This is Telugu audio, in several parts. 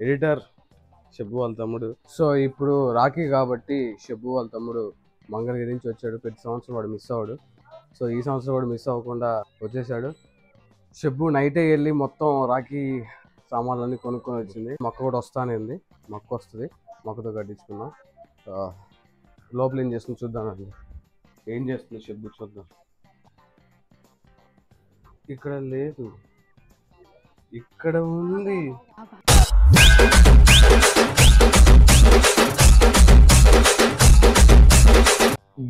ఎడిటర్ షబ్బు వాళ్ళ తమ్ముడు. సో ఇప్పుడు రాఖీ కాబట్టి షబ్బు వాళ్ళ తమ్ముడు మంగళగిరి నుంచి వచ్చాడు. ప్రతి సంవత్సరం వాడు మిస్ అవ్వడు. సో ఈ సంవత్సరం కూడా మిస్ అవ్వకుండా వచ్చేసాడు. షబ్బు నైటే వెళ్ళి మొత్తం రాఖీ సామాన్లన్నీ కొనుక్కొని వచ్చింది. మొక్క కూడా వస్తానేంది, మొక్క వస్తుంది, మొక్కతో కట్టించుకున్నాం. లోపల ఏం చేస్తుంది చూద్దామండి. ఏం చేస్తుంది షబ్బు చూద్దాం. ఇక్కడ లేదు, ఇక్కడ ఉంది.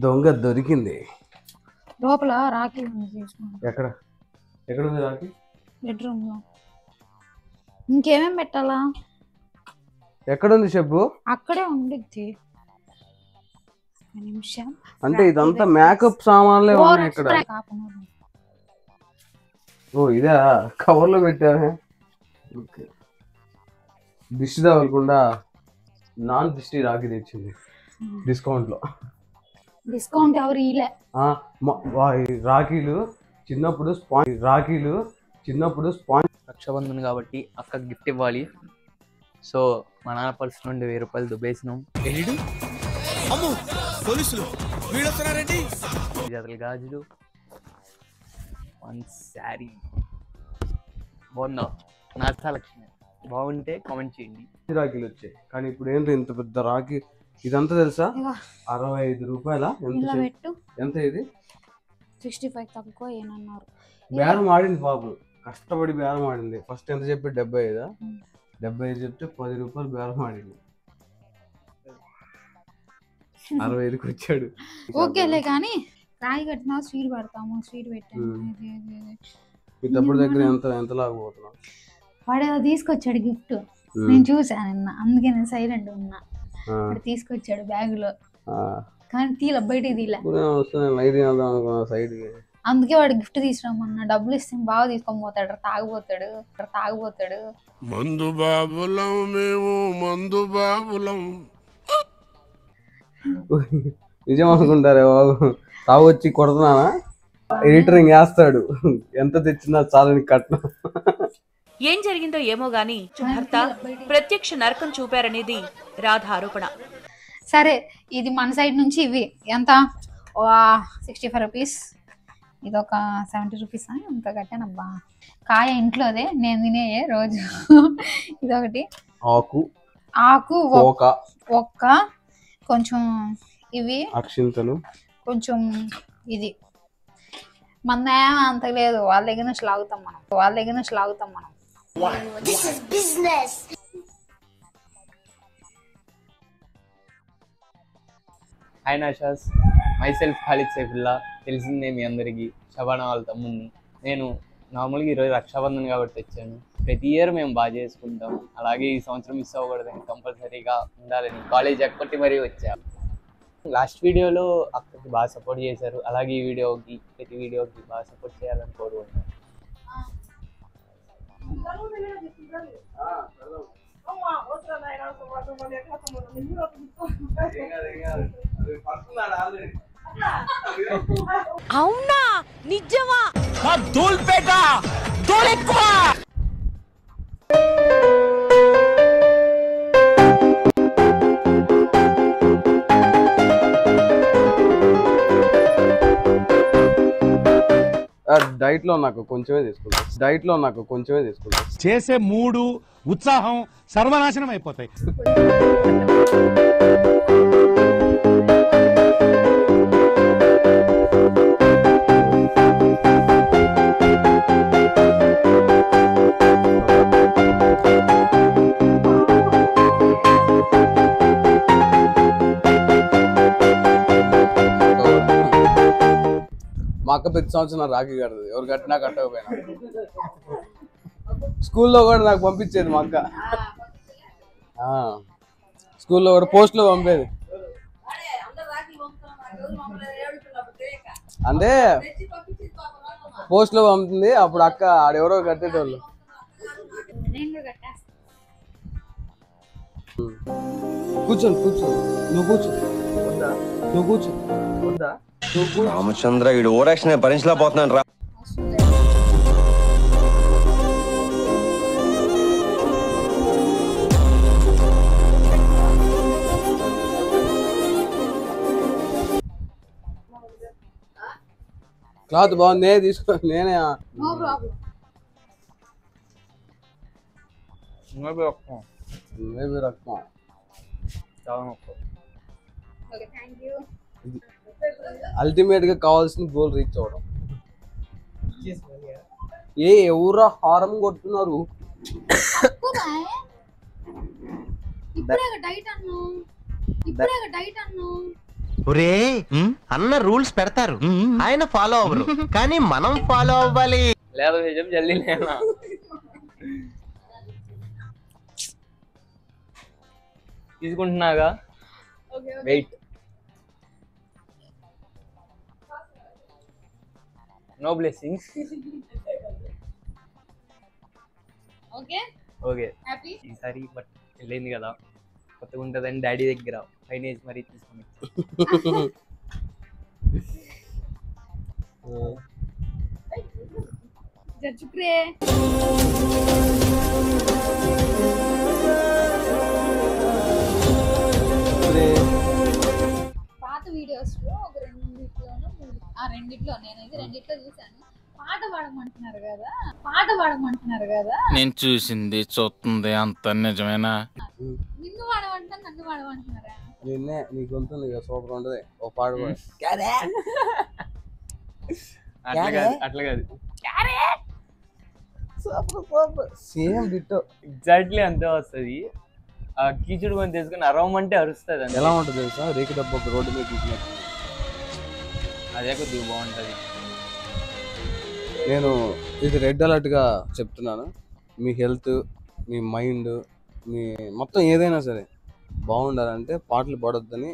దొంగ దొరికింది. లోపల రాఖీ ఉంది. ఎక్కడ ఎక్కడ ఉంది రాఖీ? బెడ్రూమ్ లో. ఇంకేమేం పెట్టాలా? ఎక్కడ ఉంది షబ్బు? అక్కడే ఉండిద్ది. నిమిషం. అంటే ఇదంతా మేకప్ సామాన్లే ఉన్నాయి ఇక్కడ. ఓ ఇదా కవర్ లో పెట్టావే. దిష్టి తగలకుండా నాన్ దిష్టి రాఖీ తెచ్చింది డిస్కౌంట్ లో. డిస్కౌంట్ ఎవరు ఇలే. రాఖీలు చిన్నప్పుడు రక్షాబంధన్ కాబట్టి అక్క గిఫ్ట్ ఇవ్వాలి. సో మా నాన్న పర్సు నుండి 1000 రూపాయలు దుబ్బేసినాం. జతల గాజులు, 1 శారీ. బాగుందా? నా సెలక్షన్ బాగుంటే కామెంట్ చేయండి. రాఖీలు వచ్చాయి కానీ ఇప్పుడు ఏంటో ఇంత పెద్ద రాఖీ. ఇదంతా తెలుసా? 65 రూపాయల. ఎంత ఇది? 65 తక్కువ ఏనన్నారు. బేరం ఆడింది బాబు, కష్టపడి బేరం ఆడింది. ఫస్ట్ ఎంత చెప్పి 75. 75 చెప్తే 10 రూపాయలు బేరం ఆడింది. 65కి వచ్చాడు. ఓకేలే కానీ రాయి కట్టినా స్వీట్ పెడతాము. స్వీట్ పెట్టాము. మీ తప్పుడు దగ్గర ఎంత లాగబోతున్నావు? వాడు తీసుకొచ్చాడు గిఫ్ట్. నేను చూసాను నిన్న, అందుకే నేను సైలెంట్ ఉన్నా. వాడు తీసుకొచ్చాడు బ్యాగులో, కానీ తీల బయటికి తీలే. అందుకే వాడు గిఫ్ట్ తీసుకురామన్నా. డబ్బులు ఇస్తే బాగా తీసుకొని పోతాడు, తాగుపోతాడు. మందు బాబులం మేము, మందు బాబులం. నిజం అనుకుంటారే బాబు. తాగొచ్చి కొడుతున్నానా? ఎడిటరింగ్ వేస్తాడు. ఎంత తెచ్చినా చాలని కట్నం. ఏం జరిగిందో ఏమో గాని భర్త ప్రత్యక్ష నరకం చూపారనేది రాధ ఆరోపణ. సరే, ఇది మన సైడ్ నుంచి ఇవి ఎంత 65 రూపీస్. ఇది ఒక 70 రూపీస్ అంత కట్టానబ్బా. కాయ ఇంట్లోదే, నేను తినేయే రోజు. ఇదొకటి ఆకు ఒక్క కొంచెం ఇవి అక్షింతలు, కొంచెం ఇది. మన అంత లేదు, వాళ్ళ దగ్గర నుంచి లాగుతాం మనం. హాయ్ నాషాస్, మైసెల్ఫ్ ఖాళీ సైఫుల్లా. తెలిసిందే మీ అందరికీ, శబానా వాళ్ళ తమ్ముడిని. నేను నార్మల్గా ఈరోజు రక్షాబంధన్ కాబట్టి వచ్చాను. ప్రతి ఇయర్ మేము బాగా చేసుకుంటాం. అలాగే ఈ సంవత్సరం మిస్ అవ్వకూడదని, కంపల్సరీగా ఉండాలని కాలేజ్ ఎక్కటి మరీ వచ్చాను. లాస్ట్ వీడియోలో అక్కడికి బాగా సపోర్ట్ చేశారు. అలాగే ఈ వీడియోకి, ప్రతి వీడియోకి బాగా సపోర్ట్ చేయాలని కోరుకుంటున్నాను. అవునా? నిజమా? డైట్ లో నాకు కొంచెమే తీసుకుంటా. చేసే మూడు ఉత్సాహం సర్వనాశనం అయిపోతాయి. మా అక్క ప్రతి సంవత్సరం రాఖీ కడుతుంది. ఎవరు కట్టినా కట్టకపోయినా. స్కూల్లో కూడా నాకు పంపించేది మా అక్క. స్కూల్లో కూడా పోస్ట్లో పంపేది. అంటే పోస్ట్లో పంపుతుంది. అప్పుడు అక్క ఆడెవరో కట్టేటోళ్ళు. కూర్చో. నువ్వు కూర్చో. రామచంద్ర వీడు ఓరాక్షన్ భరించలేకపోతున్నాను రా. క్లాత్ బాగుంది, నేనే తీసుకో, నేనే నో ప్రాబ్లం. మేబీ రకం ఓకే థ్యాంక్ యూ. అల్టిమేట్ గా కావాల్సిన గోల్ రీచ్ అవడం. ఎవరా హారం కొడుతున్నారు? ఒరే అన్న రూల్స్ పెడతారు, ఆయన ఫాలో అవ్వరు, కానీ మనం ఫాలో అవ్వాలి. లేదు నిజం జల్దీ లేనా తీసుకుంటున్నాగా. Wait, no blessings. Okay okay happy. ఈసారి బట్ వెళ్ళింది కదా, కొత్తగా ఉంటుందని డాడీ దగ్గర ఫైనేజ్ మరీ తీసుకుని జడ్జుక్రే. పాత వీడియోస్ లో ఒక రెండిట్లో నేనైతే రెండిట్లో చూసాను. పాట పాడమంటున్నారు కదా. నేను చూసింది చూస్తుంది అంత నిజమేనా? నిన్ను పాడమంటున్నారు, నన్ను పాడమంటున్నారా? నిన్నే నీ గొంతు సూపర్ ఉంటది, ఓ పాడు అట్లా కాదు సేమ్ డిట్టో ఎగ్జాక్ట్లీ అంతే వస్తుంది. ఆ కీచుడు కొని తీసుకుని అరవమంటే అరుస్తుంది. ఎలా ఉంటుంది తెలుసా? రేకు డబ్బు ఒక రోడ్డు మీద తీసుకున్నట్టు. అదే కొద్దిగా బాగుంటుంది. నేను ఇది రెడ్ అలర్ట్ గా చెప్తున్నాను. మీ హెల్త్, మీ మైండ్, మీ మొత్తం ఏదైనా సరే బాగుండాలంటే పాటలు పాడొద్దని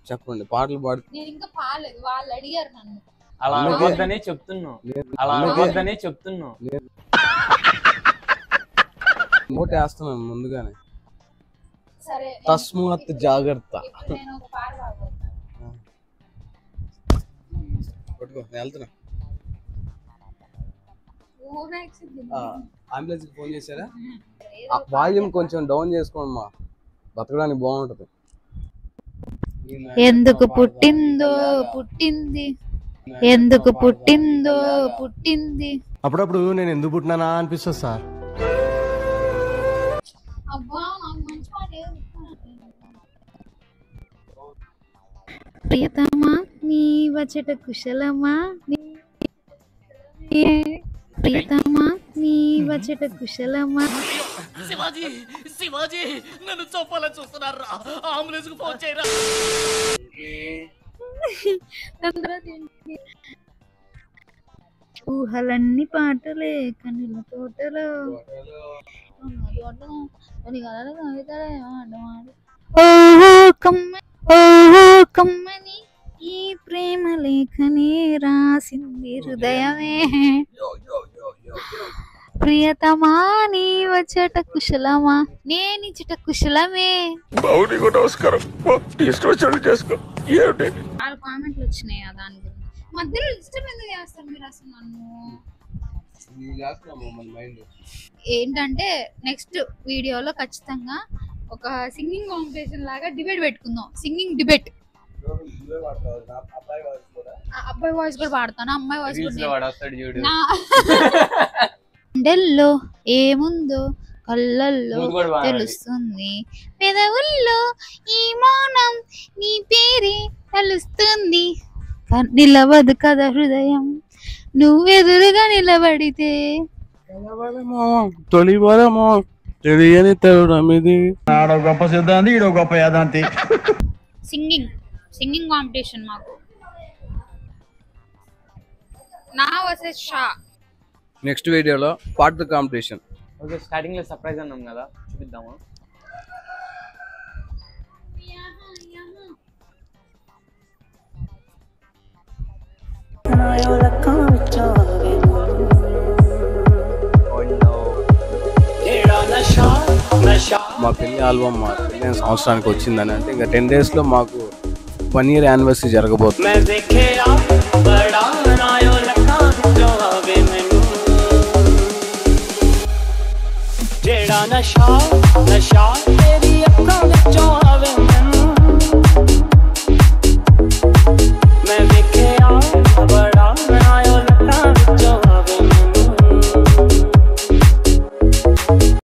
చెప్పండి. పాటలు పాడు. నేను ఇంకా పాడలేదు, వాళ్ళు అడిగారు నన్ను. అలా అనవద్దనే చెప్తున్నా. నోట్ వేస్తున్నాను ముందుగానే. సరే తస్మాత్ జాగ్రత్త. ఇప్పుడు నేను ఒక పాట పాడబోతున్నా. పట్టుకో, నేను వెళ్తున్నా. అంబులెన్స్ ఫోన్ చేశారా? వాల్యూమ్ కొంచెం డౌన్ చేసుకోమ్మా, బతకడానికి బాగుంటది. ఎందుకు పుట్టిందో పుట్టింది, ఎందుకు పుట్టిందో పుట్టింది. అప్పుడప్పుడు నేను ఎందుకు పుట్టినానా అనిపిస్తుంది సార్. అబ్బా నాకు మంచి పాట ప్రియతమా నీ వచ్చట కుశలమా, ప్రియతమా నీ వచ్చట కుశలమా. శివాజీ నన్ను చంపాలని చూస్తున్నారా? అంబులెన్స్ కు ఫోన్ చేయరా. ఊహలన్నీ పాటలే కన్నుల తోటలో. కమ్మని ఈ ప్రేమ లేఖనే రాసింది హృదయమే. ప్రియతమా నీ వచ్చట కుశలమా, నేనిచ్చట కుశలమే. చాలా కామెంట్లు వచ్చినాయి దాని గురించి. మధ్యలో ఇష్టం ఎందుకు చేస్తారు మీరు అసలు నన్ను? ఏంటంటే నెక్స్ట్ వీడియోలో ఖచ్చితంగా ఒక సింగింగ్ కాంపిటీషన్ లాగా డిబేట్ పెట్టుకుందాం. Singing debate. అబ్బాయి వాయిస్ కూడా పాడతాను, అమ్మాయి వాయిస్ కూడా. గుండెల్లో ఏముందో కళ్ళల్లో తెలుస్తుంది, పెదవుల్లో ఈ మౌనం నీ పేరే తెలుస్తుంది. నిలవదు కదా హృదయం నువ్వెదురుగా నిలబడితే. తొలివరమో తెలియని తరుణం ఇది. గొప్ప సిద్ధాంతి, ఈడో గొప్ప యాదాంతి. సింగింగ్ కాంపిటీషన్ మాకు. నా వర్సెస్ షా. నెక్స్ట్ వీడియోలో పాటల కాంపిటీషన్. ఓకే, స్టార్టింగ్ లో సర్ప్రైజ్ అన్నాం కదా, చూపిద్దామా? మా పెళ్లి ఆల్బమ్ మా పెళ్ళైన సంవత్సరానికి వచ్చిందని అంటే ఇంకా 10 days లో మాకు 1 year యానివర్సరీ జరగబోతుంది. नशा नशा तेरी